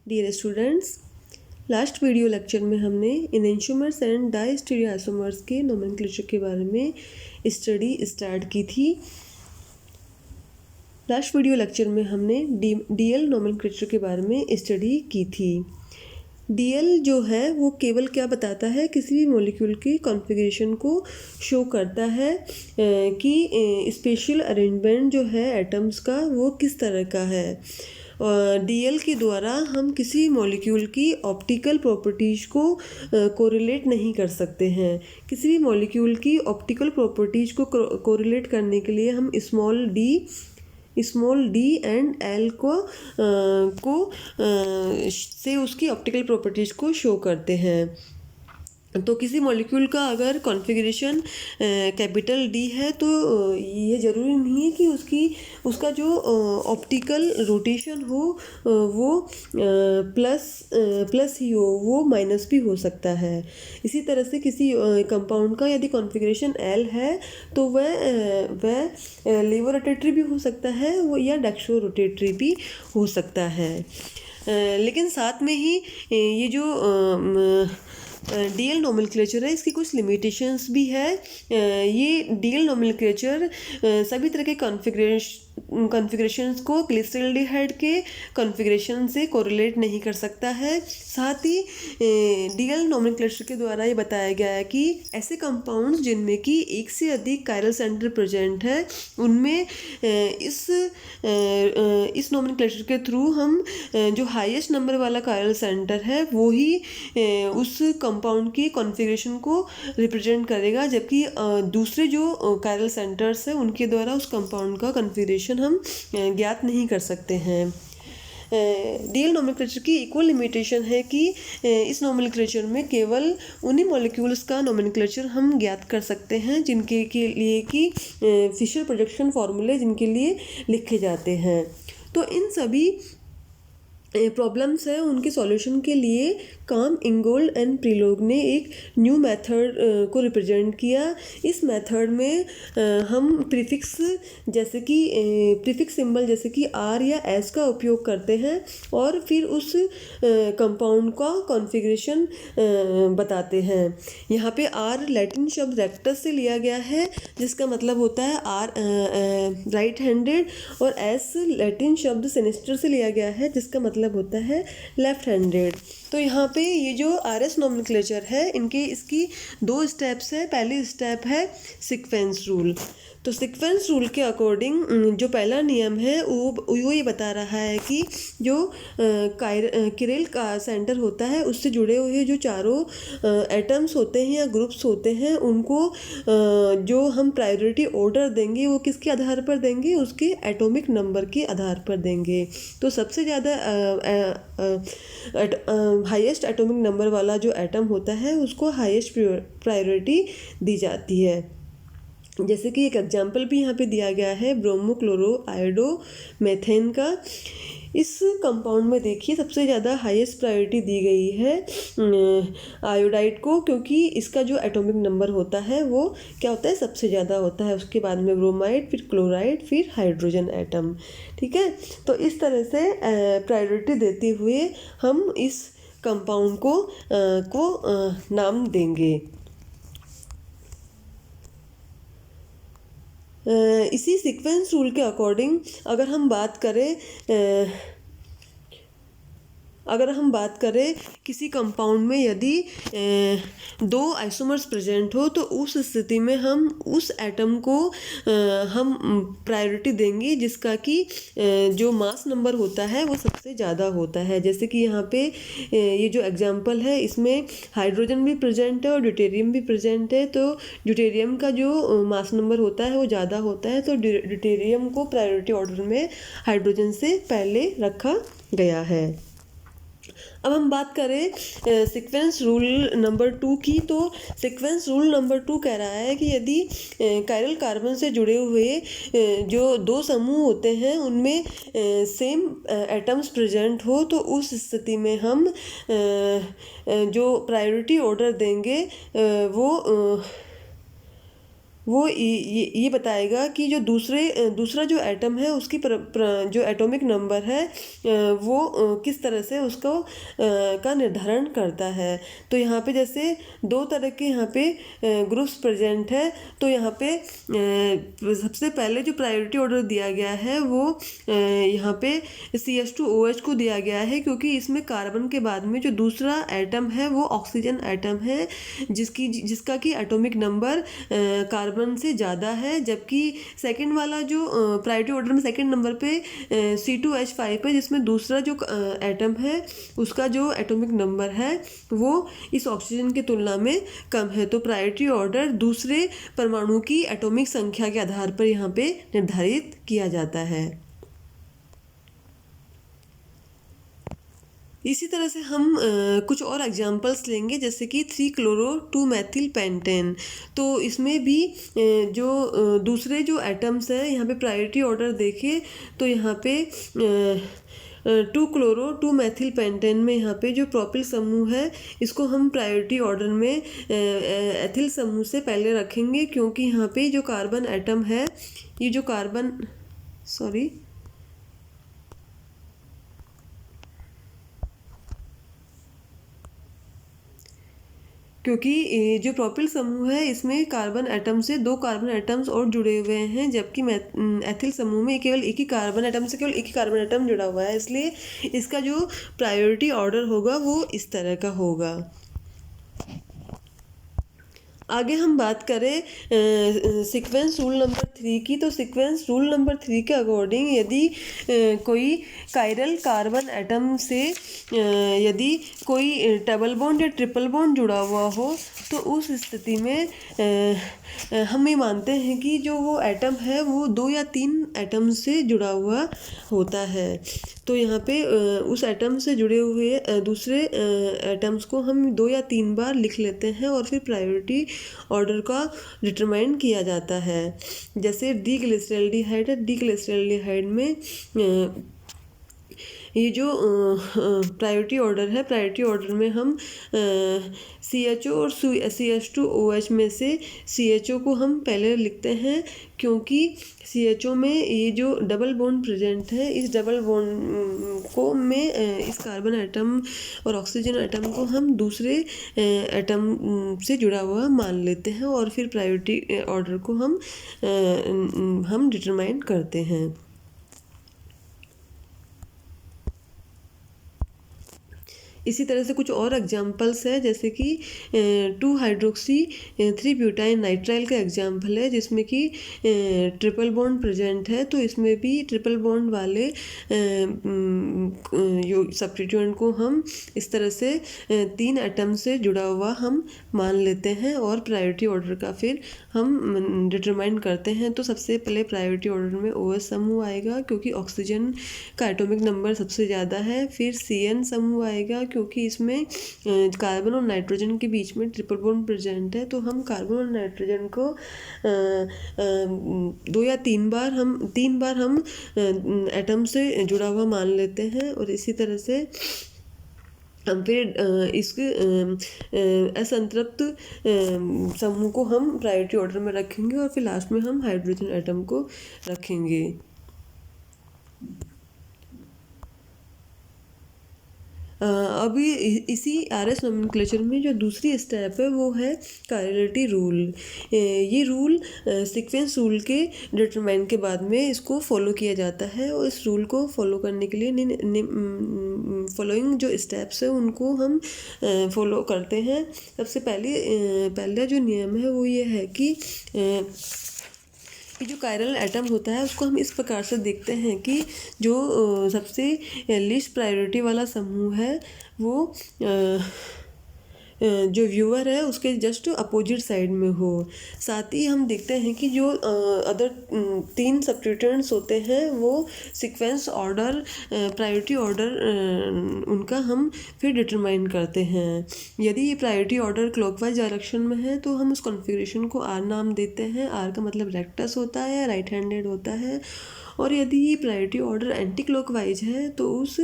Dear students, last video lecture में हमने enantiomers and डायस्टीरियोआइसोमर्स के नोमेनक्लेचर के बारे में स्टडी स्टार्ट की थी। लास्ट वीडियो लेक्चर में हमने डीएल नोमेनक्लेचर के बारे में स्टडी की थी। डीएल जो है वो केवल क्या बताता है, किसी भी मॉलिक्यूल की कॉन्फ़िगरेशन को शो करता है कि स्पेशल अरेंजमेंट जो है एटम्स का वो किस तरह का है। डीएल के द्वारा हम किसी मॉलिक्यूल की ऑप्टिकल प्रॉपर्टीज़ को कोरिलेट नहीं कर सकते हैं। किसी भी मॉलिक्यूल की ऑप्टिकल प्रॉपर्टीज़ को कोरिलेट करने के लिए हम स्मॉल डी एंड एल से उसकी ऑप्टिकल प्रॉपर्टीज़ को शो करते हैं। तो किसी मॉलिक्यूल का अगर कॉन्फ़िगरेशन कैपिटल डी है तो ये ज़रूरी नहीं है कि उसका जो ऑप्टिकल रोटेशन हो वो प्लस ही हो, वो माइनस भी हो सकता है। इसी तरह से किसी कंपाउंड का यदि कॉन्फ़िगरेशन एल है तो वह लीवर रोटेटरी भी हो सकता है वो, या डेक्स्ट्रो रोटेटरी भी हो सकता है। लेकिन साथ में ही ये जो डीएल नोमेनक्लेचर है इसकी कुछ लिमिटेशंस भी है। ये डीएल नोमेनक्लेचर सभी तरह के कॉन्फ़िगरेशंस को ग्लिसरॉल्डिहाइड के कॉन्फ़िगरेशन से कोरिलेट नहीं कर सकता है। साथ ही डीएल नोमेनक्लेचर के द्वारा ये बताया गया है कि ऐसे कंपाउंड्स जिनमें कि एक से अधिक कायरल सेंटर प्रेजेंट है उनमें इस नोमेनक्लेचर के थ्रू हम जो हाईएस्ट नंबर वाला कायरल सेंटर है वो ही उस कंपाउंड की कॉन्फ़िगरेशन को रिप्रेजेंट करेगा, जबकि दूसरे जो कायरल सेंटर्स हैं उनके द्वारा उस कंपाउंड का कॉन्फ़िगरेशन हम ज्ञात नहीं कर सकते हैं। डीएल नोमेनक्लेचर की इक्वल लिमिटेशन है कि इस नोमेनक्लेचर में केवल उन्हीं मॉलिक्यूल्स का नोमेनक्लेचर हम ज्ञात कर सकते हैं जिनके के लिए कि फिशर प्रोजेक्शन फार्मूले जिनके लिए लिखे जाते हैं। तो इन सभी प्रॉब्लम्स है उनके सॉल्यूशन के लिए काम इंगोल्ड एंड प्रीलोग ने एक न्यू मेथड को रिप्रेजेंट किया। इस मेथड में हम प्रीफिक्स सिंबल जैसे कि आर या एस का उपयोग करते हैं और फिर उस कंपाउंड का कॉन्फ़िगरेशन बताते हैं। यहाँ पे आर लैटिन शब्द रेक्टस से लिया गया है जिसका मतलब होता है आर राइट हैंडेड, और एस लैटिन शब्द सिनिस्टर से लिया गया है जिसका मतलब होता है लेफ्ट हैंडेड। तो यहाँ पे ये जो आरएस नोमेनक्लेचर है इसकी दो स्टेप्स है। पहली स्टेप है सीक्वेंस रूल। तो सीक्वेंस रूल के अकॉर्डिंग जो पहला नियम है वो ये बता रहा है कि जो किरेल का सेंटर होता है उससे जुड़े हुए जो चारों एटम्स होते हैं या ग्रुप्स होते हैं उनको जो हम प्रायोरिटी ऑर्डर देंगे वो किसके आधार पर देंगे, उसके एटॉमिक नंबर के आधार पर देंगे। तो सबसे ज़्यादा हाईएस्ट एटॉमिक नंबर वाला जो एटम होता है उसको हाईएस्ट प्रायोरिटी दी जाती है। जैसे कि एक एग्जाम्पल भी यहाँ पे दिया गया है ब्रोमो क्लोरो आयोडो मेथेन का। इस कंपाउंड में देखिए सबसे ज़्यादा हाईएस्ट प्रायोरिटी दी गई है आयोडाइड को, क्योंकि इसका जो एटॉमिक नंबर होता है वो क्या होता है, सबसे ज़्यादा होता है। उसके बाद में ब्रोमाइड, फिर क्लोराइड, फिर हाइड्रोजन एटम। ठीक है, तो इस तरह से प्रायोरिटी देते हुए हम इस कंपाउंड को नाम देंगे। इसी सीक्वेंस रूल के अकॉर्डिंग अगर हम बात करें किसी कंपाउंड में यदि दो आइसोमर्स प्रेजेंट हो तो उस स्थिति में हम उस एटम को हम प्रायोरिटी देंगे जिसका कि जो मास नंबर होता है वो सबसे ज़्यादा होता है। जैसे कि यहाँ पे ये जो एग्जांपल है इसमें हाइड्रोजन भी प्रेजेंट है और ड्यूटेरियम भी प्रेजेंट है। तो ड्यूटेरियम का जो मास नंबर होता है वो ज़्यादा होता है, तो ड्यूटेरियम को प्रायोरिटी ऑर्डर में हाइड्रोजन से पहले रखा गया है। अब हम बात करें सीक्वेंस रूल नंबर 2 की। तो सीक्वेंस रूल नंबर 2 कह रहा है कि यदि कायरल कार्बन से जुड़े हुए जो दो समूह होते हैं उनमें सेम एटम्स प्रेजेंट हो तो उस स्थिति में हम जो प्रायोरिटी ऑर्डर देंगे वो वो ये बताएगा कि जो दूसरा जो एटम है उसकी जो एटॉमिक नंबर है वो किस तरह से उसको का निर्धारण करता है। तो यहाँ पे जैसे दो तरह के यहाँ पे ग्रुप्स प्रेजेंट है, तो यहाँ पे सबसे पहले जो प्रायोरिटी ऑर्डर दिया गया है वो यहाँ पे CH2OH को दिया गया है, क्योंकि इसमें कार्बन के बाद में जो दूसरा एटम है वो ऑक्सीजन एटम है, जिसका कि एटॉमिक नंबर कार्बन से ज़्यादा है। जबकि सेकंड वाला जो प्रायोरिटी ऑर्डर में सेकंड नंबर पे C2H5 है, जिसमें दूसरा जो एटम है उसका जो एटॉमिक नंबर है वो इस ऑक्सीजन की तुलना में कम है। तो प्रायोरिटी ऑर्डर दूसरे परमाणु की एटॉमिक संख्या के आधार पर यहाँ पे निर्धारित किया जाता है। इसी तरह से हम कुछ और एग्जांपल्स लेंगे, जैसे कि 3-chloro-2-methyl-pentane। तो इसमें भी जो दूसरे जो एटम्स हैं यहाँ पे प्रायोरिटी ऑर्डर देखें तो यहाँ पे 2-chloro-2-methyl-pentane में यहाँ पे जो प्रोपिल समूह है इसको हम प्रायोरिटी ऑर्डर में एथिल समूह से पहले रखेंगे, क्योंकि यहाँ पे जो कार्बन एटम है ये जो कार्बन क्योंकि जो प्रोपिल समूह है इसमें कार्बन एटम से दो कार्बन एटम्स और जुड़े हुए हैं, जबकि एथिल समूह में केवल एक ही कार्बन एटम से केवल एक ही कार्बन एटम जुड़ा हुआ है। इसलिए इसका जो प्रायोरिटी ऑर्डर होगा वो इस तरह का होगा। आगे हम बात करें सीक्वेंस रूल नंबर 3 की। तो सीक्वेंस रूल नंबर 3 के अकॉर्डिंग यदि कोई कायरल कार्बन एटम से यदि कोई डबल बॉन्ड या ट्रिपल बॉन्ड जुड़ा हुआ हो तो उस स्थिति में हम ये मानते हैं कि जो वो एटम है वो 2 या 3 एटम से जुड़ा हुआ होता है। तो यहाँ पे उस एटम से जुड़े हुए दूसरे एटम्स को हम 2 या 3 बार लिख लेते हैं और फिर प्रायोरिटी ऑर्डर का डिटरमाइन किया जाता है। जैसे डीग्लिसरॉल्डिहाइड है, डीग्लिसरॉल्डिहाइड में ये जो प्रायोरिटी ऑर्डर है, प्रायोरिटी ऑर्डर में हम CHO और CH2OH में से CHO को हम पहले लिखते हैं, क्योंकि CHO में ये जो डबल बॉन्ड प्रेजेंट है इस डबल बॉन्ड को में इस कार्बन एटम और ऑक्सीजन एटम को हम दूसरे एटम से जुड़ा हुआ मान लेते हैं और फिर प्रायोरिटी ऑर्डर को हम डिटरमाइन करते हैं। इसी तरह से कुछ और एग्जांपल्स है, जैसे कि 2-हाइड्रोक्सी 3-ब्यूटाइल नाइट्राइल का एग्जांपल है, जिसमें कि ट्रिपल बॉन्ड प्रेजेंट है। तो इसमें भी ट्रिपल बॉन्ड वाले सब्स्टिट्यूएंट को हम इस तरह से 3 एटम से जुड़ा हुआ हम मान लेते हैं और प्रायोरिटी ऑर्डर का फिर हम डिटरमाइन करते हैं। तो सबसे पहले प्रायोरिटी ऑर्डर में OH समूह आएगा, क्योंकि ऑक्सीजन का एटॉमिक नंबर सबसे ज़्यादा है। फिर CN समूह आएगा, क्योंकि इसमें कार्बन और नाइट्रोजन के बीच में ट्रिपल बॉन्ड प्रेजेंट है। तो हम कार्बन और नाइट्रोजन को 2 या 3 बार हम एटम से जुड़ा हुआ मान लेते हैं। और इसी तरह से हम फिर इसके असंतृप्त समूह को हम प्रायोरिटी ऑर्डर में रखेंगे और फिर लास्ट में हम हाइड्रोजन एटम को रखेंगे। अभी इसी RS नोमेनक्लेचर में जो दूसरी स्टेप है वो है कायरलिटी रूल। ये रूल सीक्वेंस रूल के डिटरमाइन के बाद में इसको फॉलो किया जाता है, और इस रूल को फॉलो करने के लिए फॉलोइंग जो स्टेप्स है उनको हम फॉलो करते हैं। सबसे पहला जो नियम है वो ये है कि जो कायरल एटम होता है उसको हम इस प्रकार से देखते हैं कि जो सबसे लीस्ट प्रायोरिटी वाला समूह है वो जो व्यूअर है उसके जस्ट अपोजिट साइड में हो। साथ ही हम देखते हैं कि जो अदर 3 सब्स्टिट्यूएंट्स होते हैं वो सीक्वेंस ऑर्डर प्रायोरिटी ऑर्डर उनका हम फिर डिटरमाइन करते हैं। यदि ये प्रायोरिटी ऑर्डर क्लॉकवाइज डायरेक्शन में है तो हम उस कॉन्फ़िगरेशन को R नाम देते हैं। R का मतलब रेक्टस होता है, राइट हैंडेड होता है। और यदि ये प्रायोरिटी ऑर्डर एंटी क्लॉकवाइज है तो उस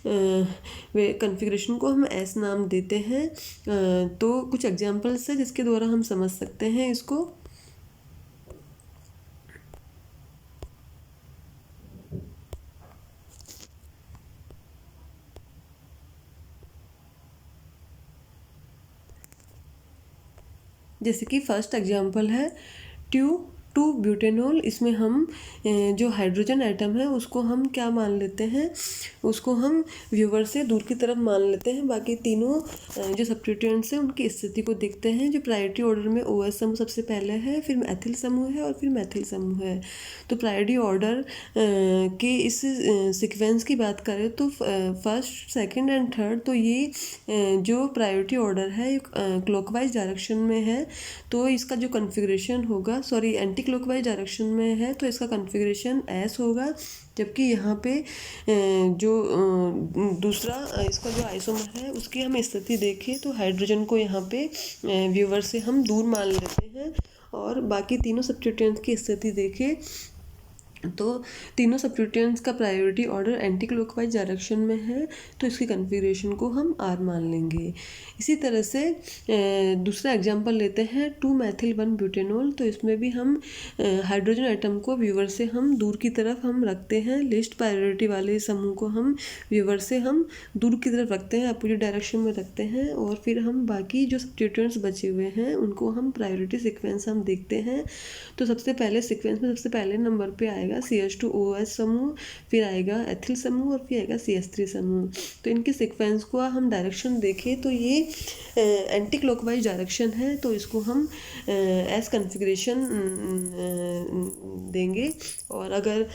कॉन्फ़िगरेशन को हम S नाम देते हैं। तो कुछ एग्जांपल्स है जिसके द्वारा हम समझ सकते हैं इसको। जैसे कि फर्स्ट एग्जांपल है 2,2-ब्यूटेनॉल। इसमें हम जो हाइड्रोजन एटम है उसको हम क्या मान लेते हैं, उसको हम व्यूवर से दूर की तरफ मान लेते हैं। बाकी तीनों जो सब्स्टिट्यूएंट्स हैं उनकी स्थिति को देखते हैं। जो प्रायोरिटी ऑर्डर में OH समूह सबसे पहले है, फिर मैथिल समूह है और फिर मैथिल समूह है। तो प्रायोरिटी ऑर्डर के इस सीक्वेंस की बात करें तो फर्स्ट, सेकंड एंड थर्ड, तो ये जो प्रायोरिटी ऑर्डर है क्लॉकवाइज डायरेक्शन में है, तो इसका जो कॉन्फ़िगरेशन होगा, सॉरी एंटी क्लॉकवाइज डायरेक्शन में है तो इसका कॉन्फ़िगरेशन S होगा। जबकि यहाँ पे जो दूसरा इसका जो आइसोमर है उसकी हम स्थिति देखें तो हाइड्रोजन को यहाँ पे व्यूवर से हम दूर मान लेते हैं, और बाकी तीनों सब्स्टिट्यूएंट्स की स्थिति देखें तो तीनों सब्स्टिट्यूएंट्स का priority order anti clockwise direction में है, तो इसकी कॉन्फ़िगरेशन को हम R मान लेंगे। इसी तरह से दूसरा एग्जांपल लेते हैं 2-मेथिल-1-ब्यूटेनॉल। तो इसमें भी हम हाइड्रोजन एटम को व्यूवर से हम दूर की तरफ हम रखते हैं। लिस्ट प्रायोरिटी वाले समूह को हम व्यूवर से हम दूर की तरफ रखते हैं, अपोजिट डायरेक्शन में रखते हैं, और फिर हम बाकी जो सब्स्टिट्यूएंट्स बचे हुए हैं उनको हम प्रायोरिटी सीक्वेंस हम देखते हैं। तो सबसे पहले सीक्वेंस में सबसे पहले नंबर पे आएगा CH2OH समूह, फिर आएगा एथिल समूह और फिर आएगा CH3 समूह। तो इनके सीक्वेंस को हम डायरेक्शन देखें तो ये एंटी क्लॉकवाइज डायरेक्शन है, तो इसको हम एस कॉन्फ़िगरेशन देंगे। और अगर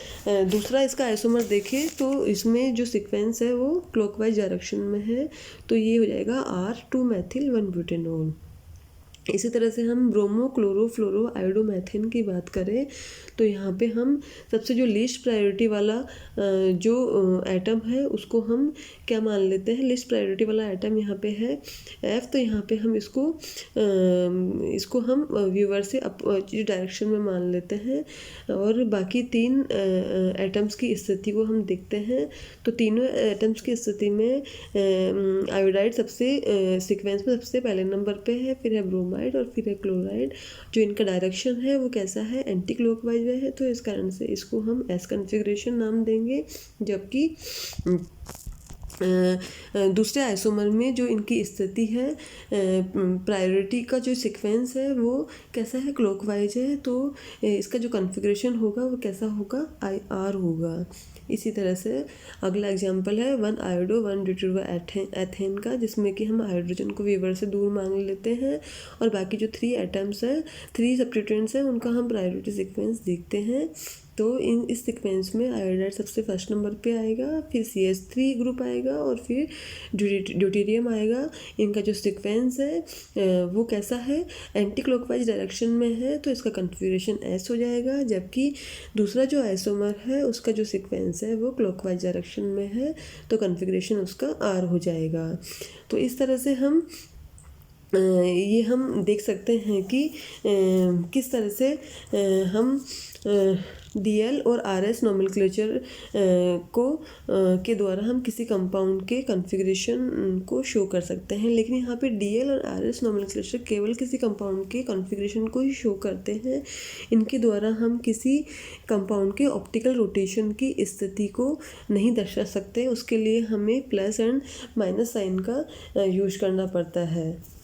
दूसरा इसका आइसोमर देखें तो इसमें जो सीक्वेंस है वो क्लॉकवाइज डायरेक्शन में है, तो ये हो जाएगा R2-मेथिल-1-ब्यूटेनॉल। इसी तरह से हम ब्रोमो, क्लोरो, फ्लोरो, आयोडोमेथेन की बात करें तो यहाँ पे हम सबसे जो लीस्ट प्रायोरिटी वाला जो एटम है उसको हम क्या मान लेते हैं, लिस्ट प्रायोरिटी वाला एटम यहाँ पे है F। तो यहाँ पे हम इसको हम व्यूवर से डायरेक्शन में मान लेते हैं, और बाकी तीन एटम्स की स्थिति को हम देखते हैं। तो तीनों एटम्स की स्थिति में आयोडाइड सबसे सीक्वेंस में सबसे पहले नंबर पे है, फिर है ब्रोमाइड और फिर है क्लोराइड। जो इनका डायरेक्शन है वो कैसा है, एंटी क्लॉकवाइज में है, तो इस कारण से इसको हम एस कॉन्फ़िगरेशन नाम देंगे। जबकि दूसरे आइसोमर में जो इनकी स्थिति है, प्रायोरिटी का जो सीक्वेंस है वो कैसा है, क्लॉकवाइज है, तो इसका जो कॉन्फ़िगरेशन होगा वो कैसा होगा, IR होगा। इसी तरह से अगला एग्जांपल है 1-आयोडो-1-ड्यूटेरो एथेन का, जिसमें कि हम हाइड्रोजन को व्यूवर से दूर मान लेते हैं, और बाकी जो 3 एटम्स हैं, 3 सब्स्टिट्यूएंट्स हैं, उनका हम प्रायोरिटी सीक्वेंस देखते हैं। तो इस सीक्वेंस में आयोडाइड सबसे फर्स्ट नंबर पे आएगा, फिर CH3 ग्रुप आएगा और फिर ड्यूटेरियम आएगा। इनका जो सीक्वेंस है वो कैसा है, एंटी क्लॉकवाइज डायरेक्शन में है, तो इसका कॉन्फ़िगरेशन S हो जाएगा। जबकि दूसरा जो आइसोमर है उसका जो सीक्वेंस है वो क्लॉकवाइज डायरेक्शन में है, तो कॉन्फ़िगरेशन उसका R हो जाएगा। तो इस तरह से ये हम देख सकते हैं कि किस तरह से हम DL और RS नोमेनक्लेचर के द्वारा हम किसी कंपाउंड के कॉन्फ़िगरेशन को शो कर सकते हैं। लेकिन यहाँ पे DL और RS नोमेनक्लेचर केवल किसी कंपाउंड के कॉन्फ़िगरेशन को ही शो करते हैं। इनके द्वारा हम किसी कंपाउंड के ऑप्टिकल रोटेशन की स्थिति को नहीं दर्शा सकते। उसके लिए हमें प्लस एंड माइनस साइन का यूज करना पड़ता है।